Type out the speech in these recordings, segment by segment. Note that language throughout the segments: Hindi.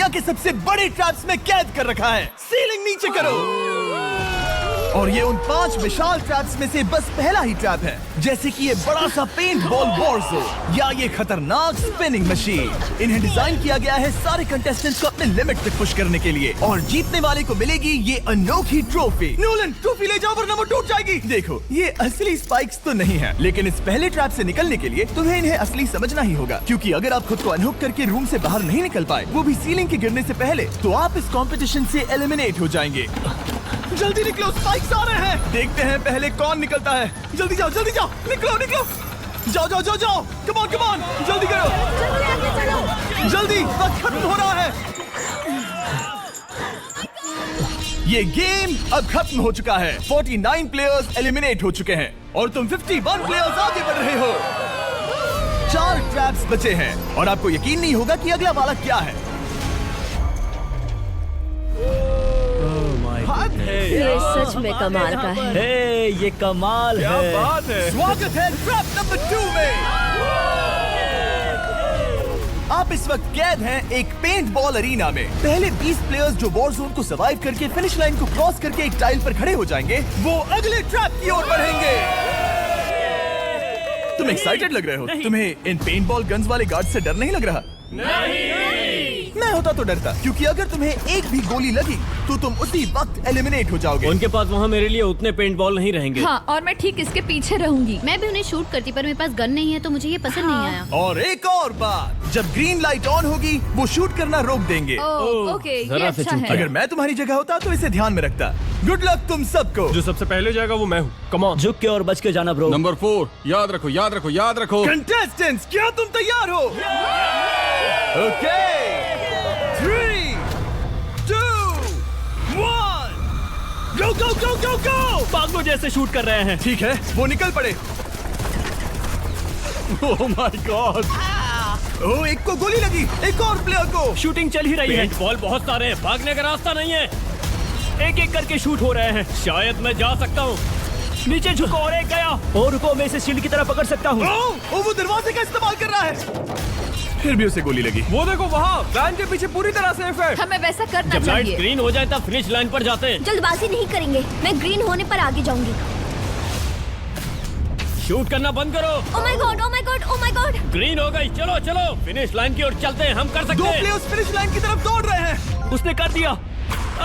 दुनिया के सबसे बड़े ट्रैप्स में कैद कर रखा है। सीलिंग नीचे करो। और ये उन 5 विशाल ट्रैप्स में से बस पहला ही ट्रैप है, जैसे कि ये बड़ा सा पेंट बॉल वॉरज़ोन या ये खतरनाक स्पिनिंग मशीन। इन्हें डिजाइन किया गया है सारे कंटेस्टेंट्स को अपने लिमिट तक पुश करने के लिए, और जीतने वाले को मिलेगी ये अनोखी ट्रॉफी। नोलन, ट्रॉफी ले जाओ वरना वो टूट जाएगी। देखो, ये असली स्पाइक्स तो नहीं है, लेकिन इस पहले ट्रैप से निकलने के लिए तुम्हें इन्हें असली समझना ही होगा, क्योंकि अगर आप खुद को अनहुक करके रूम से बाहर नहीं निकल पाए, वो भी सीलिंग के गिरने से पहले, तो आप इस कॉम्पिटिशन से एलिमिनेट हो जाएंगे। जल्दी निकलो, स्पाइक्स आ रहे हैं। देखते हैं पहले कौन निकलता है। जल्दी जाओ, निकलो। जाओ। कम ऑन, जल्दी करो। जल्दी, वक्त खत्म हो रहा है। ये गेम अब खत्म हो चुका है। 49 प्लेयर्स एलिमिनेट हो चुके हैं और तुम 51 प्लेयर्स आगे बढ़ रहे हो। 4 ट्रैप्स बचे हैं और आपको यकीन नहीं होगा कि अगला वाला क्या है। ये सच में कमाल का है। ये कमाल क्या है। बात है। स्वागत है ट्रैप नंबर 2 में। आप इस वक्त कैद हैं एक पेंट बॉल अरीना में। पहले 20 प्लेयर्स जो वॉरज़ोन को सर्वाइव करके फिनिश लाइन को क्रॉस करके एक टाइल पर खड़े हो जाएंगे, वो अगले ट्रैप की ओर बढ़ेंगे। तुम एक्साइटेड लग रहे हो। तुम्हें इन पेंट बॉल गन्स वाले गार्ड से डर नहीं लग रहा? मैं होता तो डरता, क्योंकि अगर तुम्हें एक भी गोली लगी तो तुम उसी वक्त एलिमिनेट हो जाओगे। उनके पास वहाँ मेरे लिए उतने पेंट बॉल नहीं रहेंगे। हाँ, और मैं ठीक इसके पीछे रहूंगी। मैं भी उन्हें शूट करती, पर मेरे पास गन नहीं है तो मुझे ये पसंद नहीं आया। और एक और बात, जब ग्रीन लाइट ऑन होगी वो शूट करना रोक देंगे। ओके, ये जरा से अच्छा चूक है। गया। अगर मैं तुम्हारी जगह होता तो इसे ध्यान में रखता। गुड लक तुम सबको। जो सबसे पहले जाएगा वो मैं हूँ। Come on. झुक के और बच के जाना ब्रो। नंबर 4, याद रखो। कंटेस्टेंट्स, क्या तुम तैयार हो? Okay, 3, 2, 1, go! पागलों जैसे शूट कर रहे हैं। ठीक है, वो निकल पड़े। ओह माय गॉड। ओह, एक को गोली लगी, एक और प्लेयर को। शूटिंग चल ही रही है। पेंट बॉल बहुत सारे हैं, भागने का रास्ता नहीं है। एक करके शूट हो रहे हैं। शायद मैं जा सकता हूँ। नीचे झुको और एक गया। और रुको, मैं इसे शील्ड की तरह पकड़ सकता हूँ। ओह, वो दरवाजे का इस्तेमाल कर रहा है। फिर भी उसे गोली लगी। वो देखो वहाँ, वैन के पीछे पूरी तरह सेफ है। हमें वैसा करना जब लाइट चाहिए। ग्रीन हो जाए तब फिनिश लाइन पर जाते हैं। जल्दबाजी नहीं करेंगे, मैं ग्रीन होने पर आगे जाऊंगी। शूट करना बंद करो। Oh my God. ग्रीन हो गई। चलो फिनिश लाइन की ओर चलते हैं। हम कर सकते 2 हैं। प्लेयर्स फिनिश लाइन की तरफ दौड़ रहे हैं। उसने कर दिया।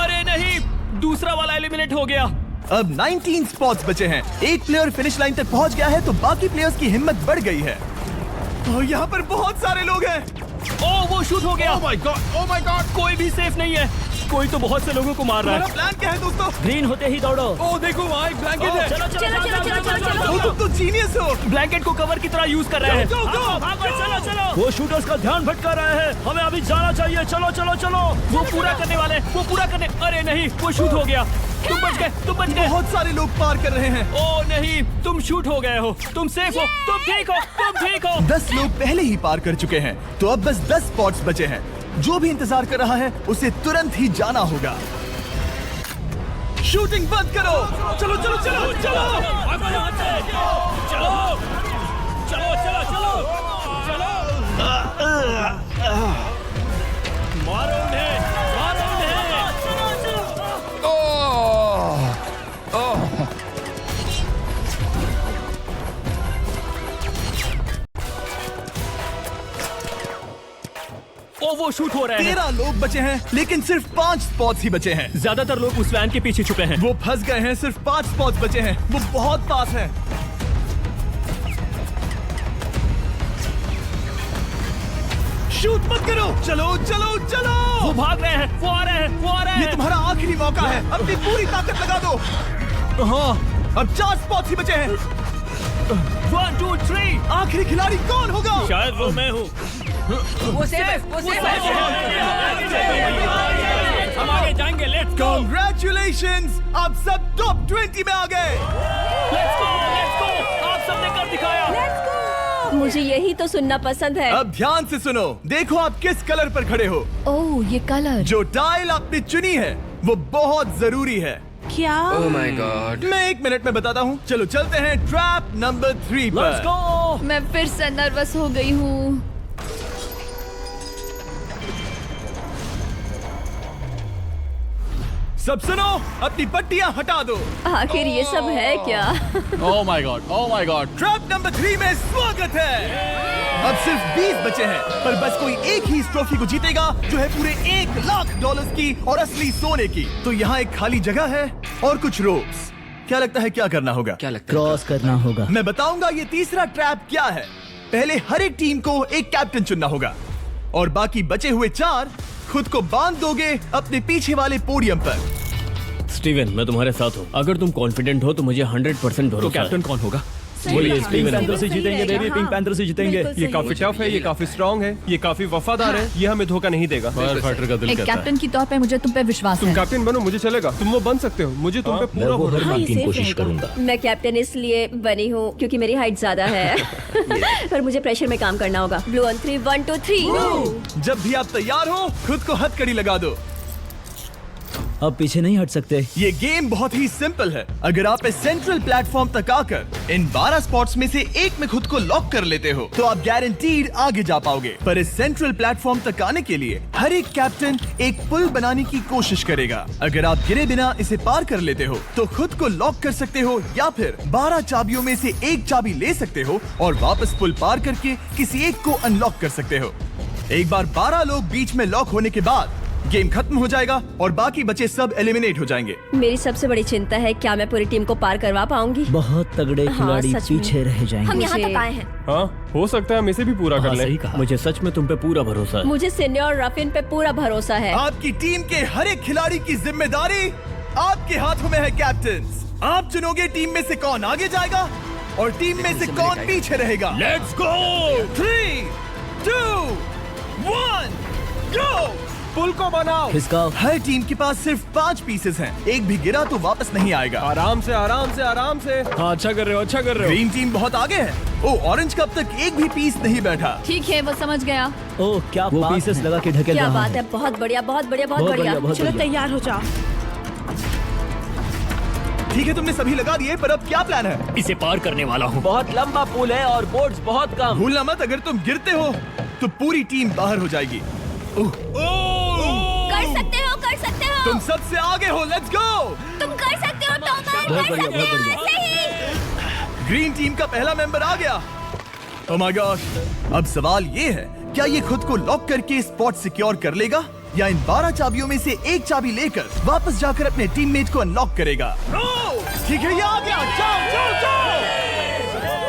अरे नहीं, दूसरा वाला एलिमिनेट हो गया। अब 19 स्पॉट्स बचे हैं। एक प्लेयर फिनिश लाइन तक पहुंच गया है तो बाकी प्लेयर्स की हिम्मत बढ़ गई है। और यहाँ पर बहुत सारे लोग हैं। ओह, वो शूट हो गया। ओह माय गॉड। कोई भी सेफ नहीं है। कोई तो बहुत से लोगों को मार रहा तुम्हारा है। प्लान क्या है दोस्तों? ग्रीन होते ही दौड़ो। ओह देखो वहाँ एक ब्लैंकेट है। चलो। ओ, तुम तो जीनियस हो। ब्लैंकेट को कवर की तरह यूज कर रहे हैं। चलो। वो शूटर्स का ध्यान भटका रहे हैं। हमें अभी जाना चाहिए। चलो। वो पूरा करने। अरे नहीं, वो शूट हो गया। तुम बच गए। बहुत सारे लोग पार कर रहे हैं। ओह नहीं, तुम शूट हो गए हो। तुम सेफ हो। तुम ठीक हो। 10 लोग पहले ही पार कर चुके हैं, तो अब बस 10 स्पॉट्स बचे हैं। जो भी इंतजार कर रहा है उसे तुरंत ही जाना होगा। शूटिंग बंद करो। चलो। मारो उन्हें। ओ, वो शूट हो रहे हैं। 13 लोग बचे हैं, लेकिन सिर्फ 5 स्पॉट्स ही बचे हैं। ज्यादातर लोग उस वैन के पीछे छुपे हैं। वो फंस गए हैं। सिर्फ 5 स्पॉट्स बचे हैं। वो बहुत पास है। शूट मत करो। चलो। वो भाग रहे हैं। वो आ रहे हैं। ये तुम्हारा आखिरी मौका है। अपनी पूरी ताकत लगा दो। हाँ, अब 4 स्पॉट्स ही बचे हैं। 1, 2, 3। आखिरी खिलाड़ी कौन होगा? शायद वो मैं हूँ। वो सेफ है। हम आगे जाएंगे। Let's go. Congratulations! आप सब टॉप 20 में आ गए। Let's go. आप सबने कर दिखाया। मुझे यही तो सुनना पसंद है। अब ध्यान से सुनो। देखो आप किस कलर पर खड़े हो। ओह, ये कलर। जो टाइल आपने चुनी है वो बहुत जरूरी है। क्या? ओह माय गॉड। मैं 1 मिनट में बताता हूँ। चलो चलते हैं ट्रैप नंबर 3 लेट्स पर। गो। मैं फिर से नर्वस हो गई हूँ। सब सुनो, अपनी पट्टियां हटा दो। आखिर ये सब है क्या? Oh my God! Oh my God! Trap number 3 में स्वागत है। अब सिर्फ 20 बचे हैं, पर बस कोई एक ही इस ट्रॉफी को जीतेगा जो है पूरे $1,00,000 की और असली सोने की। तो यहाँ एक खाली जगह है और कुछ रोप्स। क्या लगता है क्या करना होगा? क्या लगता है? क्रॉस करना होगा। मैं बताऊंगा ये तीसरा ट्रैप क्या है। पहले हर एक टीम को एक कैप्टन चुनना होगा और बाकी बचे हुए 4 खुद को बांध दोगे अपने पीछे वाले पोडियम पर। स्टीवन, मैं तुम्हारे साथ हूँ। अगर तुम कॉन्फिडेंट हो तो मुझे 100% भरोसा। तो कैप्टन कौन होगा? बोलिए, पिंक स्टीवन। पैंथर से जीतेंगे बेबी, पिंक पैंथर से जीतेंगे। ये काफी टफ है, ये काफी स्ट्रांग है, ये काफी वफादार है, ये हमें धोखा नहीं देगा। फाइटर का दिल एक कहता है। कैप्टन की तौर पे मुझे तुम पे विश्वास तुम है। कैप्टन बनो, मुझे चलेगा। तुम वो बन सकते हो, मुझे तुम पे पूरा भरोसा हाँ, है। ये सेफ रहेगा। मैं कैप्टन इसलिए बनी हूँ क्योंकि मेरी हाइट ज्यादा है। पर मुझे प्रेशर में काम करना होगा। Blue on 3, 1 2 3। जब भी आप तैयार हो खुद को हथकड़ी लगा दो। अब पीछे नहीं हट सकते। ये गेम बहुत ही सिंपल है। अगर आप इस सेंट्रल प्लेटफॉर्म तक आकर इन 12 स्पॉट्स में से एक में खुद को लॉक कर लेते हो तो आप गारंटीड आगे जा पाओगे। पर इस सेंट्रल प्लेटफॉर्म तक आने के लिए हर एक कैप्टन एक पुल बनाने की कोशिश करेगा। अगर आप गिरे बिना इसे पार कर लेते हो तो खुद को लॉक कर सकते हो या फिर 12 चाबियों में से एक चाबी ले सकते हो और वापस पुल पार करके किसी एक को अनलॉक कर सकते हो। एक बार 12 लोग बीच में लॉक होने के बाद गेम खत्म हो जाएगा और बाकी बचे सब एलिमिनेट हो जाएंगे। मेरी सबसे बड़ी चिंता है क्या मैं पूरी टीम को पार करवा पाऊंगी। बहुत तगड़े हाँ, खिलाड़ी सच में। पीछे रह जाएंगे। हम यहाँ मुझे- तक आए हैं। हाँ, हो सकता है हम इसे भी पूरा कर लें। सही कहा। मुझे सच में तुम पे पूरा भरोसा है। मुझे सीनियर रफिन पे पूरा भरोसा है। आपकी टीम के हर एक खिलाड़ी की जिम्मेदारी आपके हाथों में है कैप्टन। आप चुनोगे टीम में से कौन आगे जाएगा और टीम में से कौन पीछे रहेगा। Let's go. 3 2 1 गो। पुल को बनाओ। खिसकाओ। हर टीम के पास सिर्फ 5 पीसेस हैं। एक भी गिरा तो वापस नहीं आएगा। आराम से, आराम से, आराम से। हाँ, अच्छा कर रहे हो, अच्छा कर रहे हो। ग्रीन टीम बहुत आगे है। ओ, ऑरेंज का अब तक एक भी पीस नहीं बैठा। ठीक है, वो समझ गया। ओह, क्या वो पीसेस लगा के ढकेल क्या रहा बात है। है, बहुत बढ़िया, बहुत बढ़िया, बहुत बहुत बढ़िया। बढ़िया, बहुत चलो बढ़िया। तैयार हो जाओ। ठीक है, तुमने सभी लगा दिए, पर अब क्या प्लान है? इसे पार करने वाला हूँ। बहुत लंबा पुल है और बोर्ड्स बहुत कम। भूलना मत, अगर तुम गिरते हो तो पूरी टीम बाहर हो जाएगी। कर सकते हो। तुम सबसे आगे हो। Let's go. तुम कर सकते हो टॉमर, बहुत कर बढ़िया, सकते बहुत हो। सही। ग्रीन टीम का पहला मेंबर आ गया। ओह माय गॉड। अब सवाल ये है, क्या ये खुद को लॉक करके स्पॉट सिक्योर कर लेगा या इन 12 चाबियों में से एक चाबी लेकर वापस जाकर अपने टीममेट को अनलॉक करेगा? ठीक है, ये आ गया। जाओ जाओ जाओ।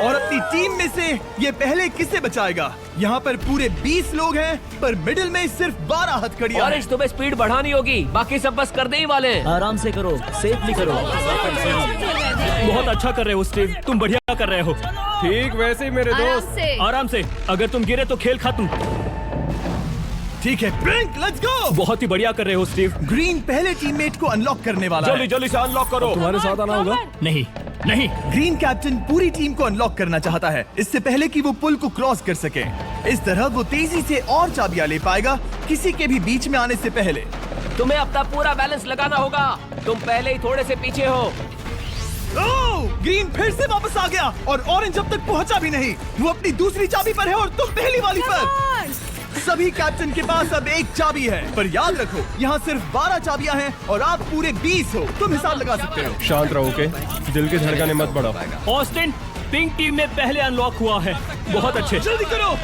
और अपनी टीम में से ये पहले किसे बचाएगा? यहाँ पर पूरे 20 लोग हैं, पर मिडिल में सिर्फ 12 हथकड़ियां हैं। तुम्हें स्पीड बढ़ानी होगी, बाकी सब बस करने ही वाले हैं। आराम से करो, सेफली करो। बहुत अच्छा कर रहे हो स्टीव, तुम बढ़िया कर रहे हो। ठीक वैसे ही मेरे आराम दोस्त। से। आराम से। अगर तुम गिरे तो खेल खत्म। ठीक है, ब्लिंक, लेट्स गो। बहुत ही बढ़िया कर रहे हो स्टीव। ग्रीन पहले टीममेट को अनलॉक करने वाला है। जल्दी से अनलॉक करो। तुम्हारे साथ आना होगा। नहीं नहीं। ग्रीन कैप्टन पूरी टीम को अनलॉक करना चाहता है इससे पहले कि वो पुल को क्रॉस कर सके। इस तरह वो तेजी से और चाबियां ले पाएगा किसी के भी बीच में आने से पहले। तुम्हें अपना पूरा बैलेंस लगाना होगा, तुम पहले ही थोड़े से पीछे हो। ओह, ग्रीन फिर से वापस आ गया और ऑरेंज अब तक पहुंचा भी नहीं। वो अपनी दूसरी चाबी पर है और तुम पहली वाली पर। सभी कैप्टन के पास अब एक चाबी है, पर याद रखो यहाँ सिर्फ 12 चाबियां हैं और आप पूरे 20 हो। तुम हिसाब लगा सकते हो। शांत रहो, ओके? दिल की धड़कनें मत बढ़ाओ। ऑस्टिन, पिंक टीम में पहले अनलॉक हुआ है। बहुत अच्छे, जल्दी करो।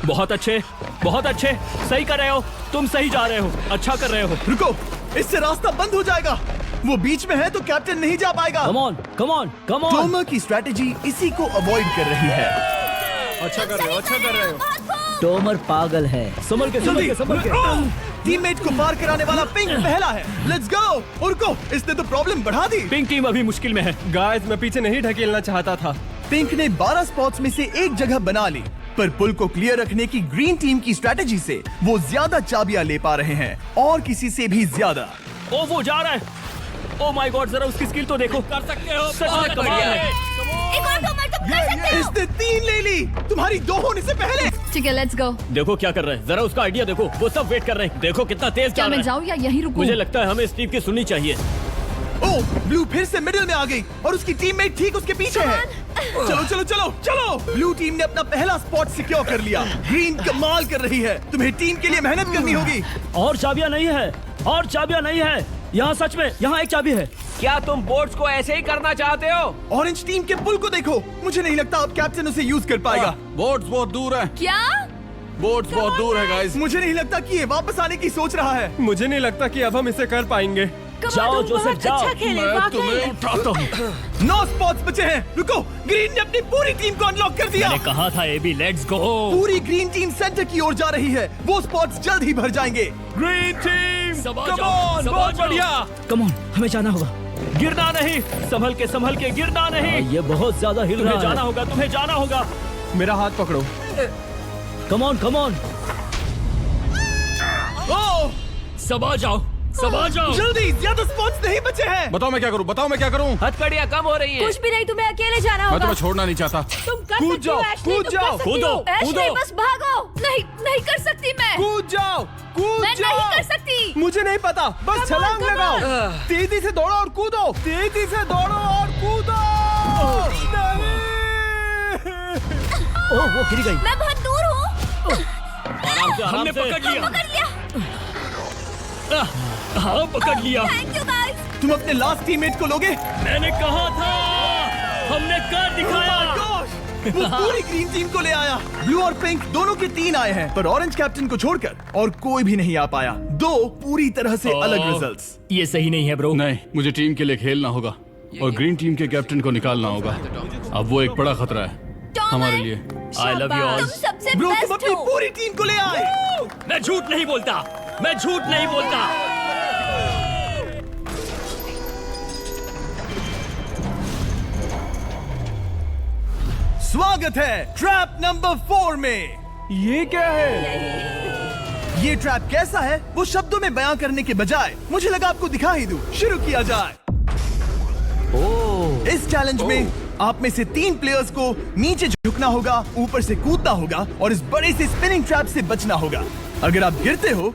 बहुत अच्छे, बहुत अच्छे। सही कर रहे हो, तुम सही जा रहे हो, अच्छा कर रहे हो। रुको, इससे रास्ता बंद हो जाएगा। वो बीच में है तो कैप्टन नहीं जा पाएगा। Come on, come on, come on. Tomer की स्ट्रैटेजी इसी को अवॉइड कर रही है। अच्छा कर रहे हो, अच्छा कर रहे हो। टोमर पागल है। संभल के, संभल के, संभल के। टीममेट को पार कराने वाला पिंक पहला है। Let's go. रुको, इसने तो प्रॉब्लम बढ़ा दी। पिंक टीम अभी मुश्किल में है। गाइस, मैं पीछे नहीं ढकेलना चाहता था। पिंक ने 12 स्पॉट्स में से एक जगह बना ली, पर पुल को क्लियर रखने की ग्रीन टीम की स्ट्रैटेजी से वो ज्यादा चाबियां ले पा रहे हैं और किसी से भी ज्यादा। ओ, वो जा रहा है। ओ माय गॉड, जरा उसकी स्किल तो देखो। कर सकते हो, सच में कमाल है। एक और टॉमर, तुम कर सकते हो। इसने 3 ले ली, तुम्हारी 2 होने से पहले। ठीक है, लेट्स गो। देखो क्या कर रहे हैं, जरा उसका आइडिया देखो। वो सब वेट कर रहे हैं। देखो कितना तेज जा क्या रहा मैं है। जाऊँ या यहीं रुकूं? मुझे लगता है हमें स्टीव की सुननी चाहिए। ओह, ब्लू फिर से मिडिल में आ गई और उसकी टीममेट ठीक उसके पीछे है। चलो चलो चलो चलो। ब्लू टीम ने अपना पहला स्पॉट सिक्योर कर लिया। ग्रीन कमाल कर रही है। तुम्हें टीम के लिए मेहनत करनी होगी। और चाबियां नहीं है, और चाबियां नहीं है। यहाँ सच में यहाँ एक चाबी है। क्या तुम बोट्स को ऐसे ही करना चाहते हो? ऑरेंज टीम के पुल को देखो, मुझे नहीं लगता अब कैप्टन उसे यूज कर पाएगा। बोट्स बहुत दूर है, क्या? बोट्स बहुत दूर है गाइस। मुझे नहीं लगता कि ये वापस आने की सोच रहा है। मुझे नहीं लगता कि अब हम इसे कर पाएंगे। जाओ जोसेफ जाओ। मैं तुम्हें उठाता हूँ। 9 स्पॉट्स बचे हैं। रुको, ग्रीन ने अपनी पूरी टीम को अनलॉक कर दिया। मैंने कहा था एबी, लेट्स गो। पूरी ग्रीन टीम सेंटर की ओर जा रही है। वो स्पॉट्स जल्द ही भर जाएंगे। ग्रीन टीम, सबा कम जाओ, ऑन, सबा बहुत जाओ। बढ़िया। कम ऑन, हमें जाना होगा। गिरना नहीं, संभल के गिरना नहीं। ये बहुत ज्यादा हिल रहा है। जाना होगा, तुम्हें जाना होगा। मेरा हाथ पकड़ो। कम ऑन कम ऑन। ओह, सबा जाओ, सबा जाओ। जल्दी, ज्यादा स्पॉट्स नहीं बचे हैं। बताओ मैं क्या करूँ, बताओ मैं क्या करूँ। हथकड़ियाँ कम हो रही हैं। कुछ भी नहीं, तुम्हें अकेले जाना मैं होगा। तुम्हें छोड़ना नहीं चाहता। तुम कर कूद सकती हो, जाओ, एशली, कूद तुम जाओ, कर सकती कूदो, हो। एशली, कूदो। बस भागो। नहीं कर सकती मैं। कूद जाओ, कूद मैं जाओ। नहीं कर सकती। मुझे नहीं पता, बस Come on, छलांग come लगाओ। on। तेजी से दौड़ो और कूदो, तेजी से दौड़ो और कूदो। नहीं। ओह, वो गिर गई। मैं बहुत दूर हूँ। हमने पकड़ लिया। पकड़ लिया। हाँ, पकड़ लिया। Thank you guys. तुम अपने लास्ट टीममेट को लोगे? मैंने कहा था, हमने कर दिखाया। Oh my gosh! वो पूरी ग्रीन टीम को ले आया। ब्लू और पिंक दोनों के 3 आए हैं, पर ऑरेंज कैप्टन को छोड़कर और कोई भी नहीं आ पाया। 2 पूरी तरह से अलग रिजल्ट्स। ये सही नहीं है ब्रो। नहीं, मुझे टीम के लिए खेलना होगा और ग्रीन टीम के कैप्टन को निकालना होगा। अब वो एक बड़ा खतरा है हमारे लिए। I love you all. तुम सबसे ब्रो, तुम बेस्ट अपनी हो। पूरी टीम को ले आए। मैं झूठ नहीं बोलता, मैं झूठ नहीं बोलता। स्वागत है ट्रैप नंबर 4 में। ये क्या है? ये ट्रैप कैसा है वो शब्दों में बयां करने के बजाय मुझे लगा आपको दिखा ही दूं। शुरू किया जाए। इस चैलेंज में आप में से 3 प्लेयर्स को नीचे झुकना होगा, ऊपर से कूदना होगा और इस बड़े से स्पिनिंग ट्रैप से बचना होगा। अगर आप गिरते हो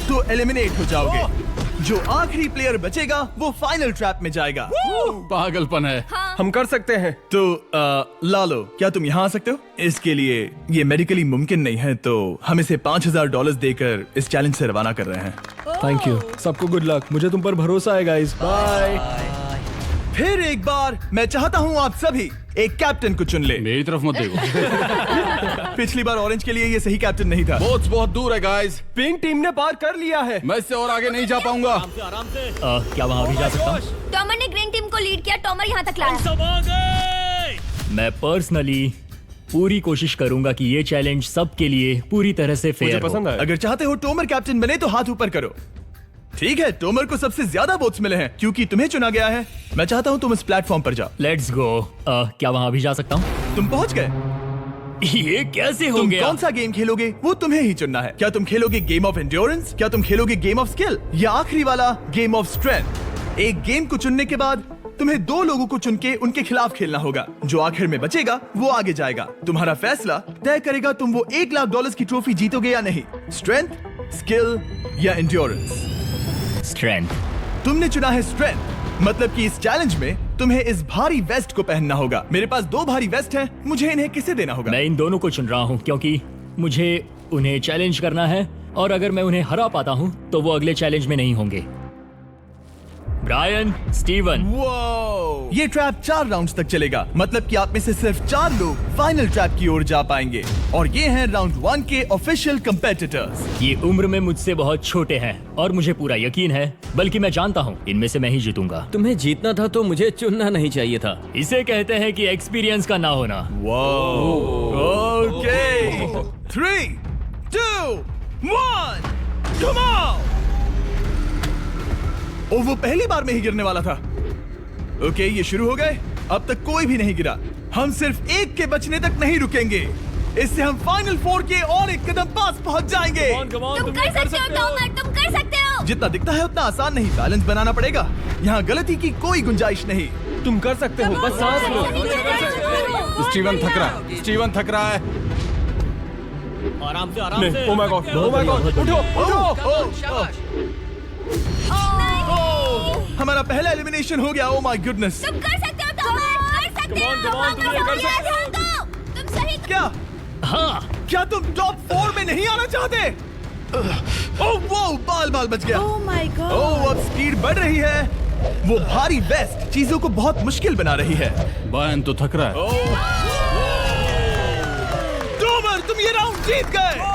तो एलिमिनेट हो जाओगे। जो आखिरी प्लेयर बचेगा वो फाइनल ट्रैप में जाएगा। पागलपन है। हम कर सकते हैं। तो लालो, क्या तुम यहाँ आ सकते हो? इसके लिए ये मेडिकली मुमकिन नहीं है, तो हम इसे $5000 देकर इस चैलेंज से रवाना कर रहे हैं। Thank you. सबको गुड लक। मुझे तुम पर भरोसा है गाइस। बाय। फिर एक बार मैं चाहता हूँ आप सभी एक कैप्टन को चुन ले। मेरी तरफ मत देखो। पिछली बार ऑरेंज के लिए ये सही कैप्टन नहीं था। बोट्स बहुत दूर है गाइस। पिंक टीम ने पार कर लिया है। मैं इससे और आगे नहीं जा पाऊंगा। आराम से। क्या वहाँ भी जा सकता हूँ? टॉमर ने ग्रीन टीम को लीड किया। टॉमर यहाँ तक लाया। सब आ गए। मैं पर्सनली पूरी कोशिश करूंगा कि ये चैलेंज सबके लिए पूरी तरह से मुझे फेयर पसंद हो। आया। अगर चाहते हो टोमर कैप्टन बने तो हाथ ऊपर करो। ठीक है, टोमर को सबसे ज्यादा वोट्स मिले हैं क्योंकि तुम्हें चुना गया है। मैं चाहता हूँ तुम इस प्लेटफॉर्म पर जाओ। Let's go. क्या वहाँ भी जा सकता हूँ? तुम पहुंच गए। ये कैसे हो तुम गया? कौन सा गेम खेलोगे वो तुम्हें ही चुनना है। क्या तुम खेलोगे गेम ऑफ एंड्योरेंस, क्या तुम खेलोगे गेम ऑफ स्किल, या आखिरी वाला गेम ऑफ स्ट्रेंथ? एक गेम को चुनने के बाद तुम्हें 2 लोगों को चुन के उनके खिलाफ खेलना होगा। जो आखिर में बचेगा वो आगे जाएगा। तुम्हारा फैसला तय करेगा तुम वो $1,00,000 की ट्रॉफी जीतोगे या नहीं। स्ट्रेंथ, स्किल या एंड्योरेंस? स्ट्रेंथ। तुमने चुना है स्ट्रेंथ, मतलब कि इस चैलेंज में तुम्हें इस भारी वेस्ट को पहनना होगा। मेरे पास 2 भारी वेस्ट हैं, मुझे इन्हें किसे देना होगा? मैं इन दोनों को चुन रहा हूँ क्योंकि मुझे उन्हें चैलेंज करना है और अगर मैं उन्हें हरा पाता हूँ तो वो अगले चैलेंज में नहीं होंगे। Brian, Steven. वो ये ट्रैप 4 राउंड्स तक चलेगा, मतलब कि आप में से सिर्फ 4 लोग फाइनल ट्रैप की ओर जा पाएंगे। और ये हैं राउंड 1 के ऑफिशियल कंपेटिटर्स। ये उम्र में मुझसे बहुत छोटे हैं और मुझे पूरा यकीन है, बल्कि मैं जानता हूँ इनमें से मैं ही जीतूंगा। तुम्हें जीतना था तो मुझे चुनना नहीं चाहिए था। इसे कहते हैं कि एक्सपीरियंस का ना होना। Okay, 3, 2, 1, come on. ओ, वो पहली बार में ही गिरने वाला था। ओके, ये शुरू हो गए। अब तक कोई भी नहीं गिरा। हम सिर्फ एक के बचने तक नहीं रुकेंगे। इससे हम फाइनल 4 के और एक कदम पास पहुंच जाएंगे। तुम कर सकते हो टॉमर, तुम कर सकते हो। जितना दिखता है उतना आसान नहीं, बैलेंस बनाना पड़ेगा। यहाँ गलती की कोई गुंजाइश नहीं। तुम कर सकते हो, बस सांस लो। स्टीवन थक रहा है, स्टीवन थक रहा है। आराम से, आराम से। ओह my God, oh my God, उठो, उठो। शाबाश। हमारा पहला एलिमिनेशन हो गया। Oh my goodness. तुम कर सकते हो टॉमर, कर सकते हो। तुम ये कर सकते हो। तुम सही। क्या हाँ, क्या तुम टॉप 4 में नहीं आना चाहते? ओह वो बाल बाल बच गया। ओह माय गॉड। ओह अब स्पीड बढ़ रही है। वो भारी वेस्ट चीजों को बहुत मुश्किल बना रही है। बायन तो थक रहा है। टॉमर तुम ये राउंड जीत गए।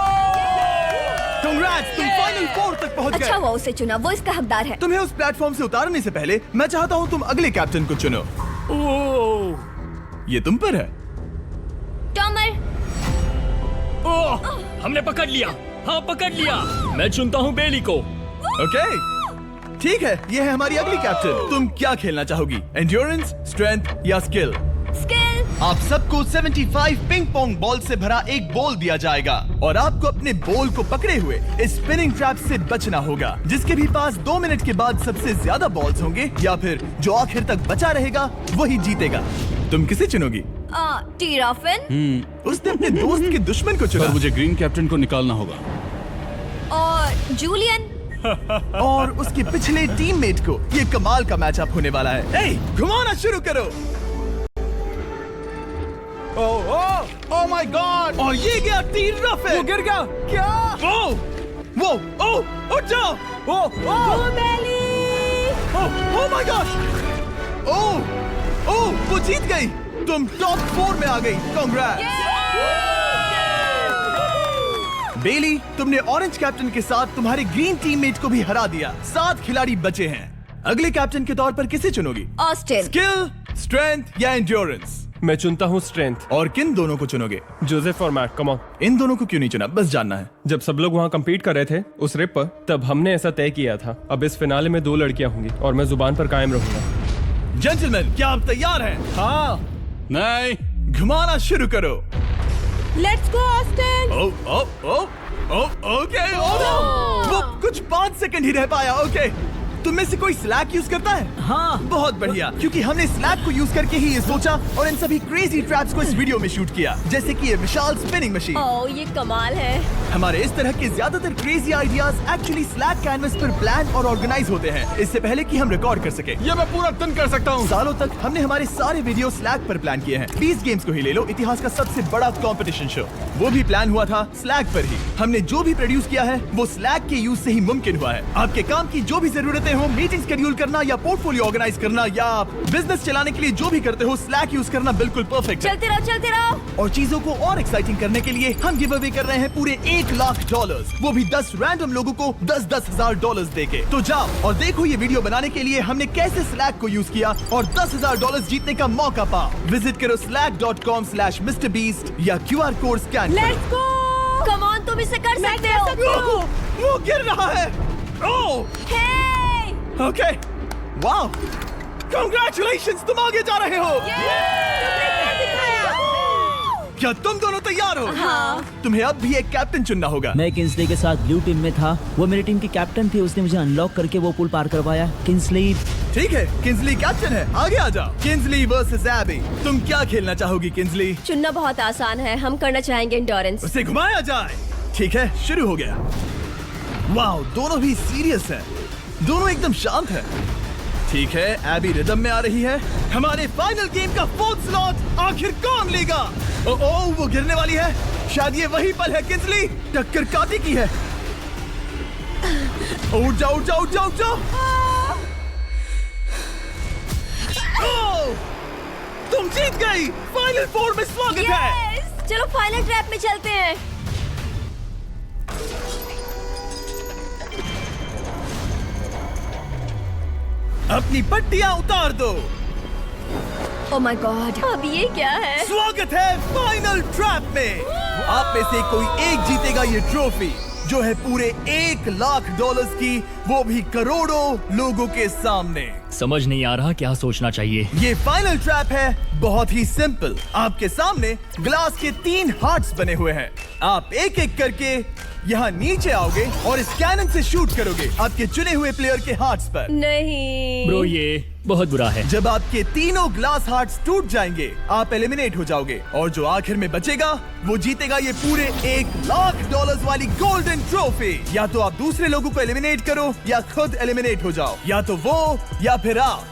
Congrats, तुम फाइनल 4 तक पहुंच अच्छा गए। वो उसे चुना, वो इसका हकदार है। तुम्हें उस प्लेटफॉर्म से उतारने से पहले मैं चाहता हूँ तुम अगले कैप्टन को चुनो। ये तुम पर है। टॉमर, ओह, हमने पकड़ लिया। हाँ पकड़ लिया। मैं चुनता हूँ बेली को। ओके ठीक है, ये है हमारी अगली कैप्टन। तुम क्या खेलना चाहोगी, एंड्योरेंस, स्ट्रेंथ या स्किल? स्किल। आप सबको 75 पिंग पोंग बॉल से भरा एक बॉल दिया जाएगा और आपको अपने बॉल को पकड़े हुए इस स्पिनिंग ट्रैप से बचना होगा। जिसके भी पास 2 मिनट के बाद सबसे ज्यादा बॉल्स होंगे या फिर जो आखिर तक बचा रहेगा वही जीतेगा। तुम किसे चुनोगी? टीराफिन उसने अपने दोस्त के दुश्मन को चुना पर मुझे ग्रीन कैप्टन को निकालना होगा। और जूलियन। और उसके पिछले टीममेट को। ये कमाल का मैचअप होने वाला है। ए, घुमाना शुरू करो। ओह माय गॉड! और ये गया टीराफिन। वो गिर गया। क्या? वो उठ जाओ। ओह माय गॉड! ओह वो जीत गई। तुम टॉप 4 में आ गई। कांग्रेट्स। बेली, तुमने ऑरेंज कैप्टन के साथ तुम्हारे ग्रीन टीममेट को भी हरा दिया। 7 खिलाड़ी बचे हैं। अगले कैप्टन के तौर पर किसे चुनोगी? ऑस्टिन। स्किल, स्ट्रेंथ या एंड्योरेंस? मैं चुनता हूँ स्ट्रेंथ। और किन दोनों को चुनोगे? जोसेफ और मैट, कम ऑन। इन दोनों को क्यों नहीं चुना, बस जानना है। जब सब लोग वहाँ कम्पीट कर रहे थे उस रिप पर, तब हमने ऐसा तय किया था। अब इस फिनाले में 2 लड़कियां होंगी और मैं जुबान पर कायम रहूंगा। जेंटलमैन, क्या आप तैयार हैं? हाँ। नहीं। घुमाना शुरू करो। Let's go Austin. ओके। वो कुछ 5 सेकंड ही रह पाया। ओके, तुम में से कोई स्लैक यूज करता है? हाँ। बहुत बढ़िया, क्योंकि हमने स्लैक को यूज करके ही ये सोचा और इन सभी क्रेजी ट्रैप्स को इस वीडियो में शूट किया, जैसे कि ये विशाल स्पिनिंग मशीन। ओह ये कमाल है। हमारे इस तरह के ज्यादातर crazy ideas actually slack canvas पर प्लान और ऑर्गेनाइज होते हैं, इससे पहले कि हम रिकॉर्ड कर सके। ये मैं पूरा दिन कर सकता हूँ। सालों तक हमने हमारे सारे वीडियो स्लैक पर प्लान किए हैं। 20 गेम्स को ही ले लो, इतिहास का सबसे बड़ा कंपटीशन शो, वो भी प्लान हुआ था स्लैक पर ही। हमने जो भी प्रोड्यूस किया है वो स्लैक के यूज से ही मुमकिन हुआ है। आपके काम की जो भी जरूरतें हो, मीटिंग शेड्यूल करना या पोर्टफोलियो ऑर्गेनाइज करना या बिजनेस चलाने के लिए जो भी करते हो, स्लैक यूज करना बिल्कुल परफेक्ट है। चलते रहो। और चीजों को और एक्साइटिंग करने के लिए हम गिव अवे कर रहे हैं पूरे $1,00,000, वो भी 10 रैंडम लोगों को $10,000 देके। तो जाओ और देखो ये वीडियो बनाने के लिए हमने कैसे स्लैक को यूज किया और $10,000 जीतने का मौका पा। विजिट करो slack.com/MrBeast या QR कोड स्कैन करो। Let's go. कम ऑन, तुम इसे कर सकते हो। वो गिर रहा है। ओह ओके, वाओ, कांग्रेचुलेशंस, तुम आगे जा रहे हो। क्या तुम दोनों तैयार हो? हाँ। तुम्हें अब भी एक कैप्टन चुनना होगा। मैं किंसली के साथ ब्लू टीम में था। वो मेरी टीम की कैप्टन थी, उसने मुझे अनलॉक करके वो पुल पार करवाया। किंसली। ठीक है, किंसली कैप्टन है, आगे आ जाओ। किंसली वर्सेस एबी, तुम क्या खेलना चाहोगी किंसली? चुनना बहुत आसान है, हम करना चाहेंगे एंड्योरेंस। उसे घुमाया जाए। ठीक है, शुरू हो गया। वाओ, दोनों भी सीरियस हैं, दोनों एकदम शांत हैं। ठीक है, एबी रिदम में आ रही है। हमारे फाइनल गेम का 4th स्लॉट आखिर कौन लेगा? ओह वो गिरने वाली है। शायद ये वही पल है किंसली, टक्कर काटी की है। उठ जाओ उठ जाओ उठ जाओ उठ जाओ। ओह, तुम जीत गई। फाइनल 4 में स्वागत है। चलो फाइनल ट्रैप में चलते हैं। अपनी पट्टियां उतार दो। ओह माय गॉड, अब ये क्या है? स्वागत है फाइनल ट्रैप में। आप में से कोई एक जीतेगा ये ट्रॉफी, जो है पूरे $1,00,000 की, वो भी करोड़ों लोगों के सामने। समझ नहीं आ रहा क्या सोचना चाहिए। ये फाइनल ट्रैप है, बहुत ही सिंपल। आपके सामने ग्लास के 3 हार्ट्स बने हुए हैं। आप एक एक करके यहाँ नीचे आओगे और इस कैनन से शूट करोगे आपके चुने हुए प्लेयर के हार्ट्स पर। नहीं ब्रो, ये बहुत बुरा है। जब आपके तीनों ग्लास हार्ट्स टूट जाएंगे, आप एलिमिनेट हो जाओगे और जो आखिर में बचेगा वो जीतेगा ये पूरे $1,00,000 वाली गोल्डन ट्रॉफी। या तो आप दूसरे लोगों को एलिमिनेट करो या खुद एलिमिनेट हो जाओ, या तो वो या फिर आप।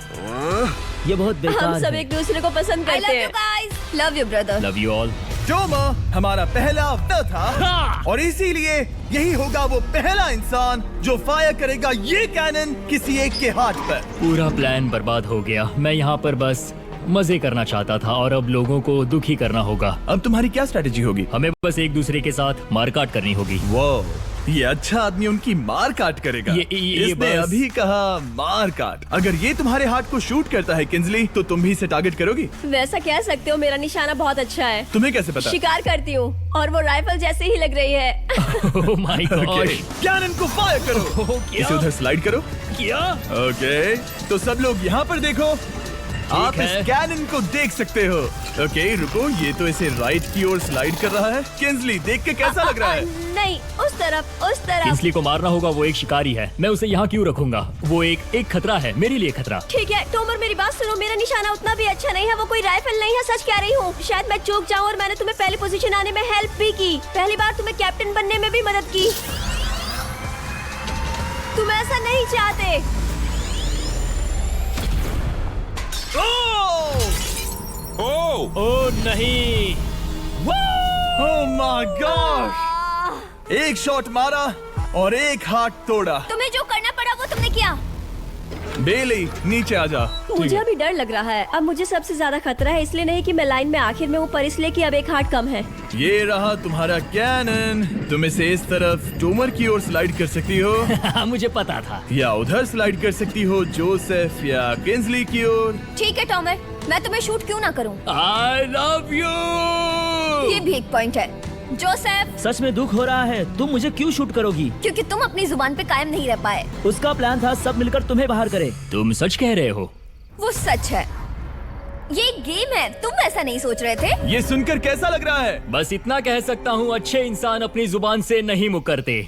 ये बहुत बेकार हम सब है। एक दूसरे को पसंद करते हैं। Love you brother. Love you all. Tomer हमारा पहला अवतार था और इसीलिए यही होगा वो पहला इंसान जो फायर करेगा ये कैनन किसी एक के हाथ पर। पूरा प्लान बर्बाद हो गया। मैं यहाँ पर बस मजे करना चाहता था और अब लोगों को दुखी करना होगा। अब तुम्हारी क्या स्ट्रेटेजी होगी? हमें बस एक दूसरे के साथ मारकाट करनी होगी। वो ये अच्छा आदमी उनकी मार काट करेगा। ये इसने बस- अभी कहा मार काट। अगर ये तुम्हारे हार्ट को शूट करता है किंजली, तो तुम भी इसे टारगेट करोगी? वैसा कह सकते हो, मेरा निशाना बहुत अच्छा है। तुम्हें कैसे पता? शिकार करती हूँ और वो राइफल जैसे ही लग रही है। ओह माय गॉड। कैनन को फायर करो। इसे उधर स्लाइड करो। क्या? ओके, तो सब लोग यहाँ पर देखो। आप है। इस कैनन को देख सकते हो। ओके, रुको, ये तो इसे राइट की ओर स्लाइड कर रहा है। किंजली, देख के कैसा लग रहा है? नहीं, उस तरफ, उस तरफ। किंसली को मारना होगा, वो एक शिकारी है। मैं उसे यहाँ क्यों रखूंगा? वो एक खतरा है, मेरे लिए खतरा। ठीक है टोमर, मेरी बात सुनो। मेरा निशाना उतना भी अच्छा नहीं है, वो कोई राइफल नहीं है, सच कह रही हूँ। शायद मैं चूक जाऊँ और मैंने तुम्हें पहली पोजीशन आने में हेल्प भी की। पहली बार तुम्हें कैप्टन बनने में भी मदद की। तुम ऐसा नहीं चाहते। ओह नहीं। ओह माय गॉड! एक शॉट मारा और एक हाथ तोड़ा। तुम्हें जो करना पड़ा वो तुमने किया। बेली, नीचे आ जा। मुझे अभी डर लग रहा है। अब मुझे सबसे ज्यादा खतरा है, इसलिए नहीं कि मैं लाइन में आखिर में हूँ, पर इसलिए कि अब एक हार्ट कम है। ये रहा तुम्हारा कैनन। तुम इसे इस तरफ टोमर की ओर स्लाइड कर सकती हो मुझे पता था। या उधर स्लाइड कर सकती हो जोसेफ या किंजली की ओर। ठीक है टॉमर, मैं तुम्हें शूट क्यों ना करूं? I love you. ये भी एक पॉइंट है। जोसेफ, सच में दुख हो रहा है। तुम मुझे क्यों शूट करोगी? क्योंकि तुम अपनी जुबान पे कायम नहीं रह पाए। उसका प्लान था सब मिलकर तुम्हें बाहर करे। तुम सच कह रहे हो? वो सच है। ये एक गेम है, तुम ऐसा नहीं सोच रहे थे? ये सुनकर कैसा लग रहा है? बस इतना कह सकता हूँ, अच्छे इंसान अपनी जुबान से नहीं मुकरते।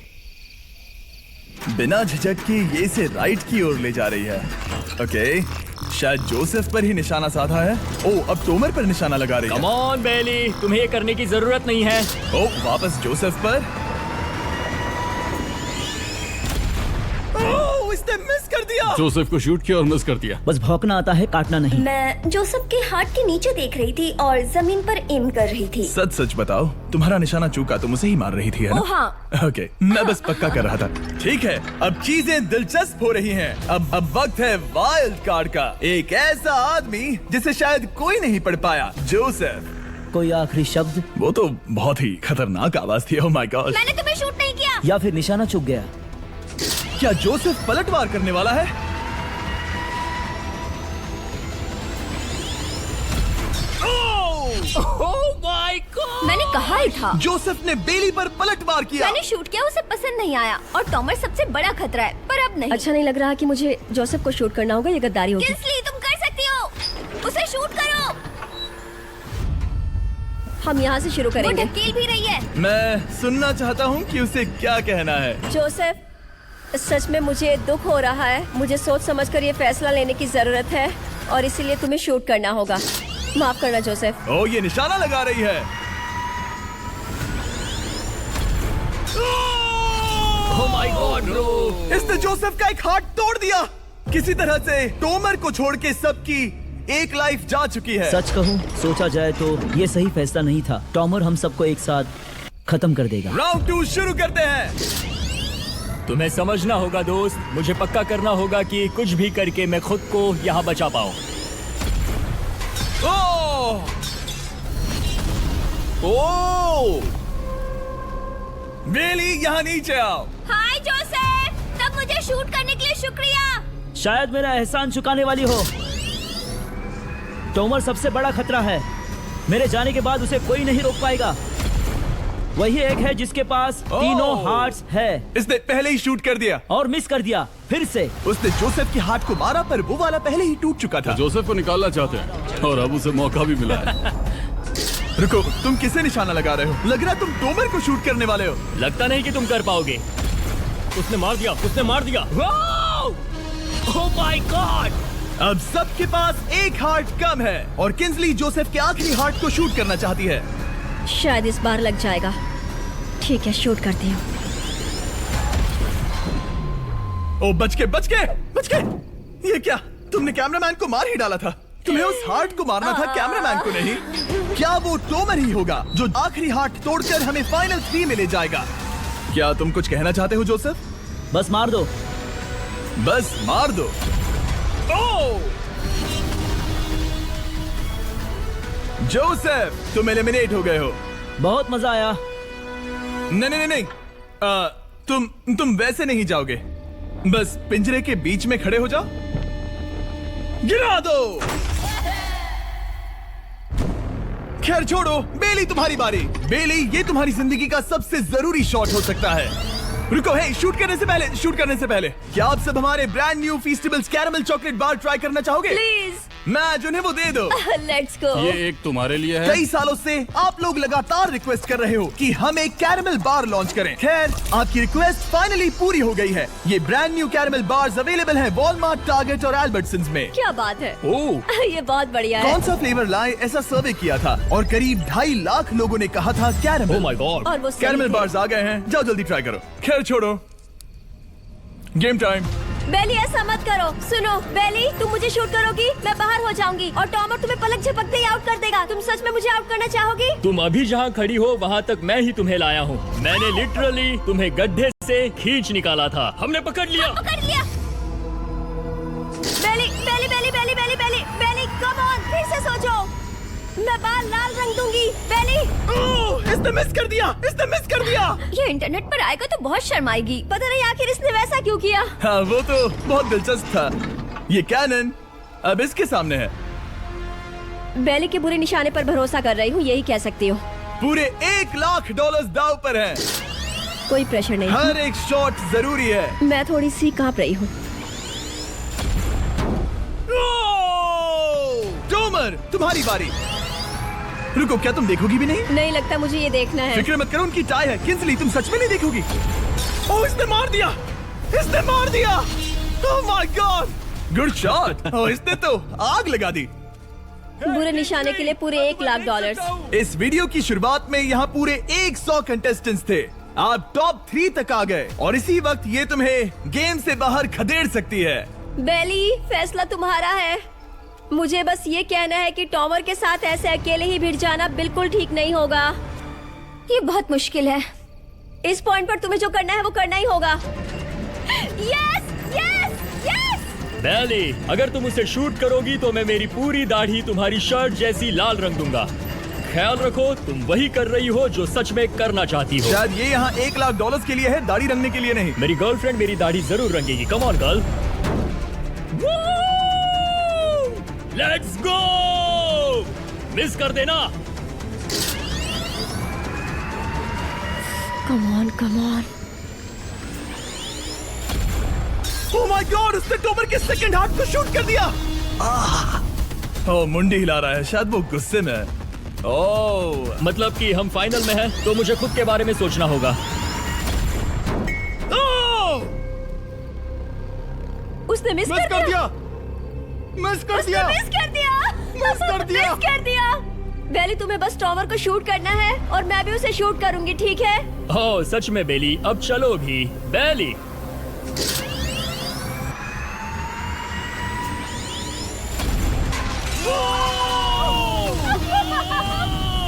बिना झिझक के ये इसे राइट की ओर ले जा रही है। ओके, शायद जोसेफ पर ही निशाना साधा है। ओह, अब टोमर पर निशाना लगा रही है। कम ऑन बेली, तुम्हें ये करने की जरूरत नहीं है। ओह, वापस जोसेफ पर। ओह, इसने मिस कर दिया। जोसेफ को शूट किया और मिस कर दिया। बस भौंकना आता है, काटना नहीं। मैं जोसेफ के हार्ट के नीचे देख रही थी और जमीन पर एम कर रही थी। सच सच बताओ, तुम्हारा निशाना चूका, तुम उसे ही मार रही थी, है ना? ओह हाँ। ओके, मैं बस पक्का कर रहा था। ठीक है, अब चीजें दिलचस्प हो रही हैं। अब वक्त है वाइल्ड कार्ड का। एक ऐसा आदमी जिसे शायद कोई नहीं पढ़ पाया, जोसेफ। कोई आखिरी शब्द? वो तो बहुत ही खतरनाक आवाज थी। ओह माय गॉड! मैंने तुम्हें शूट नहीं किया। या फिर निशाना चूक गया? क्या जोसेफ पलटवार करने वाला है? ओह माय गॉड! मैंने कहा ही था। जोसेफ ने बेली पर पलटवार किया। मैंने शूट किया, उसे पसंद नहीं आया और टॉमर सबसे बड़ा खतरा है, पर अब नहीं। अच्छा नहीं लग रहा कि मुझे जोसेफ को शूट करना होगा, ये गद्दारी होगी। किंसली, तुम कर सकती हो। उसे शूट करो। हम यहाँ से शुरू वो करेंगे। ढकेल भी रही है। मैं सुनना चाहता हूँ कि उसे क्या कहना है। जोसेफ, सच में मुझे दुख हो रहा है। मुझे सोच समझकर ये फैसला लेने की जरूरत है और इसीलिए तुम्हें शूट करना होगा। माफ करना जोसेफ। ओह, ये निशाना लगा रही है। ओह माय गॉड ब्रो! इसने जोसेफ का एक हाथ तोड़ दिया। किसी तरह से टोमर को छोड़ के सबकी एक लाइफ जा चुकी है। सच कहूँ, सोचा जाए तो ये सही फैसला नहीं था। टॉमर हम सबको एक साथ खत्म कर देगा। राउंड 2 शुरू करते हैं। तुम्हें समझना होगा दोस्त, मुझे पक्का करना होगा कि कुछ भी करके मैं खुद को यहाँ बचा पाऊँ। ओह! ओह! बेली, यहाँ नीचे आओ। हाय जोसेफ, तब मुझे शूट करने के लिए शुक्रिया। शायद मेरा एहसान चुकाने वाली हो। टोमर सबसे बड़ा खतरा है। मेरे जाने के बाद उसे कोई नहीं रोक पाएगा। वही एक है जिसके पास तीनों हार्ट्स है। इसने पहले ही शूट कर दिया और मिस कर दिया फिर से। उसने जोसेफ के हाथ को मारा, पर वो वाला पहले ही टूट चुका था। जोसेफ को निकालना चाहते हैं और अब उसे मौका भी मिला है। रुको, तुम किसे निशाना लगा रहे हो? लग रहा है तुम टोमर को शूट करने वाले हो। लगता नहीं कि तुम कर पाओगे। उसने मार दिया, उसने मार दिया। Oh my God! अब सबके पास एक हार्ट कम है और किंजली जोसेफ के आखिरी हार्ट को शूट करना चाहती है। शायद इस बार लग जाएगा। ठीक है, शूट करती हूँ। ओ, बच के! ये क्या? तुमने कैमरामैन को मार ही डाला था। तुम्हें उस हार्ट को मारना था, कैमरामैन को नहीं। क्या वो टोमर ही होगा जो आखिरी हार्ट तोड़कर हमें फाइनल 3 में ले जाएगा? क्या तुम कुछ कहना चाहते हो जोसेफ? बस मार दो। बस मार दो। ओह! जोसेफ, तुम एलिमिनेट हो गए हो। बहुत मजा आया। नहीं नहीं नहीं, तुम वैसे नहीं जाओगे। बस पिंजरे के बीच में खड़े हो जाओ। गिरा दो। खैर छोड़ो, बेली तुम्हारी बारी। बेली, ये तुम्हारी जिंदगी का सबसे जरूरी शॉट हो सकता है। रुको, हे, शूट करने से पहले क्या आप सब हमारे brand new Feastables caramel chocolate bar try करना चाहोगे? प्लीज मैच उन्हें वो दे दो। Let's go. ये एक तुम्हारे लिए है। कई सालों से आप लोग लगातार रिक्वेस्ट कर रहे हो कि हम एक कैरेमल बार लॉन्च करें। खैर, आपकी रिक्वेस्ट फाइनली पूरी हो गई है। ये brand new caramel bars available हैं वॉलमार्ट, टारगेट और अल्बर्टसन्स में। क्या बात है। ओह, ये बहुत बढ़िया है। कौन सा फ्लेवर लाए, ऐसा सर्वे किया था और करीब 2.5 लाख लोगों ने कहा था कैरेमल। Oh my God. और वो सही कैरेमल थे। बार्स आ गए हैं, जाओ जल्दी ट्राई करो। खैर छोड़ो, गेम टाइम। बेली, ऐसा मत करो। सुनो बेली, तुम मुझे शूट करोगी, मैं बाहर हो जाऊंगी और टॉमर तुम्हें पलक झपकते ही आउट कर देगा। तुम सच में मुझे आउट करना चाहोगी? तुम अभी जहाँ खड़ी हो वहाँ तक मैं ही तुम्हें लाया हूँ। मैंने लिटरली तुम्हें गड्ढे से खींच निकाला था। हमने पकड़ लिया। बेली बेली बेली बेली बेली बेली बेली, कम ऑन, फिर से सोचो। मैं बाल लाल रंग दूंगी। बेली, इसने मिस कर दिया। ये इंटरनेट पर आएगा तो बहुत शर्माएगी। पता नहीं आखिर इसने वैसा क्यों किया। हाँ, वो तो बहुत दिलचस्प था। ये कैनन अब इसके सामने है। बेली के बुरे निशाने पर भरोसा कर रही हूँ, यही कह सकती हूँ। पूरे $1 लाख दाव पर है। कोई प्रेशर नहीं। हर एक शॉट जरूरी है। मैं थोड़ी सी कांप रही हूँ। टोमर, तुम्हारी बारी। रुको, क्या तुम देखोगी भी नहीं? नहीं लगता मुझे ये देखना है। फिक्र मत करो, उनकी टाई है। किंसली, तुम सच में नहीं देखोगी? ओह, इसने मार दिया। Oh my god, good shot. Oh, इसने तो आग लगा दी। बुरे निशाने के लिए पूरे $1 लाख। इस वीडियो की शुरुआत में यहाँ पूरे 100 कंटेस्टेंट्स थे। आप टॉप 3 तक आ गए और इसी वक्त ये तुम्हें गेम से बाहर खदेड़ सकती है। बेली, फैसला तुम्हारा है। मुझे बस ये कहना है कि टॉमर के साथ ऐसे अकेले ही भिड़ जाना बिल्कुल ठीक नहीं होगा। ये बहुत मुश्किल है। इस पॉइंट पर तुम्हें जो करना है वो करना ही होगा। Yes yes yes. बेली, अगर तुम उसे शूट करोगी तो मैं मेरी पूरी दाढ़ी तुम्हारी शर्ट जैसी लाल रंग दूंगा। ख्याल रखो, तुम वही कर रही हो जो सच में करना चाहती हो। शायद ये यहाँ $1 लाख के लिए है, दाढ़ी रंगने के लिए नहीं। मेरी गर्लफ्रेंड मेरी दाढ़ी जरूर रंगेगी। Come on girl, let's go. Miss कर देना। Come on come on. Oh my god, उसने टोमर के सेकंड हार्ट को शूट कर दिया। ओह, मुंडी हिला रहा है, शायद वो गुस्से में है। ओह, मतलब कि हम फाइनल में हैं, तो मुझे खुद के बारे में सोचना होगा। उसने मिस कर दिया। मिस कर दिया। बेली, तुम्हें बस टॉमर को शूट करना है और मैं भी उसे शूट करूंगी, ठीक है? ओह सच में बेली, अब चलो भी। बेली,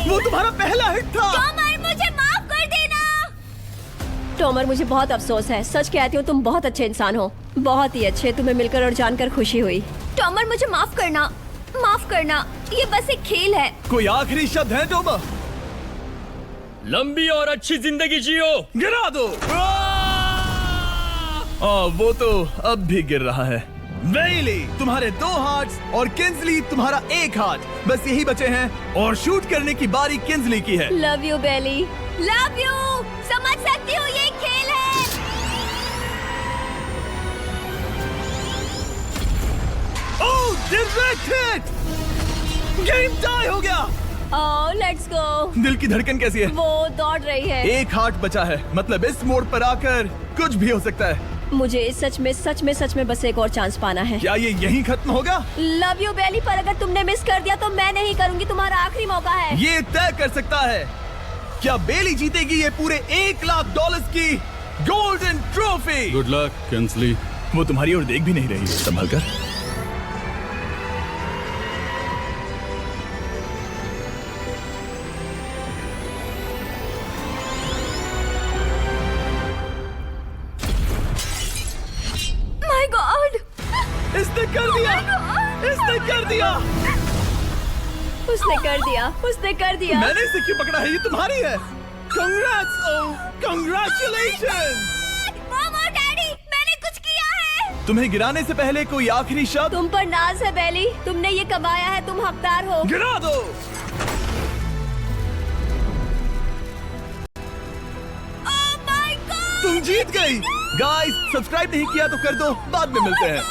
वो तुम्हारा पहला हिट था। टॉमर, मुझे माफ कर देना। टॉमर, मुझे बहुत अफसोस है। सच कहती हूँ, तुम बहुत अच्छे इंसान हो, बहुत ही अच्छे। तुम्हें मिलकर और जानकर खुशी हुई। टॉमर, मुझे माफ करना। ये बस एक खेल है। कोई आखिरी शब्द है टोमर? लंबी और अच्छी जिंदगी जियो। गिरा दो। वो तो अब भी गिर रहा है। बेली, तुम्हारे 2 हार्ट्स और किंसली तुम्हारा 1 हार्ट बस यही बचे हैं और शूट करने की बारी किंसली की है। Love you Bailey. Love you. समझ सकती हूँ, ये एक खेल है। Oh, direct hit. Game tie हो गया। Oh, let's go. दिल की धड़कन कैसी है? वो दौड़ रही है। 1 हार्ट बचा है, मतलब इस मोड़ पर आकर कुछ भी हो सकता है। मुझे सच में बस एक और चांस पाना है। क्या ये यहीं खत्म होगा? लव यू बेली, पर अगर तुमने मिस कर दिया तो मैं नहीं करूंगी। तुम्हारा आखिरी मौका है। ये तय कर सकता है क्या बेली जीतेगी ये पूरे $1 लाख की golden trophy. Good luck Kinsley. वो तुम्हारी ओर देख भी नहीं रही, संभल कर। इसने कर दिया, इसने कर दिया। उसने कर दिया, उसने कर दिया। मैंने इसे क्यों पकड़ा है? ये तुम्हारी है। Congrats! Oh, congratulations! मॉम और डैडी, मैंने कुछ किया है। तुम्हें गिराने से पहले कोई आखिरी शब्द? तुम पर नाज है बेली, तुमने ये कमाया है, तुम हकदार हो। गिरा दो। Oh my God! तुम जीत गई। गाइस, सब्सक्राइब नहीं किया तो कर दो, बाद में मिलते हैं।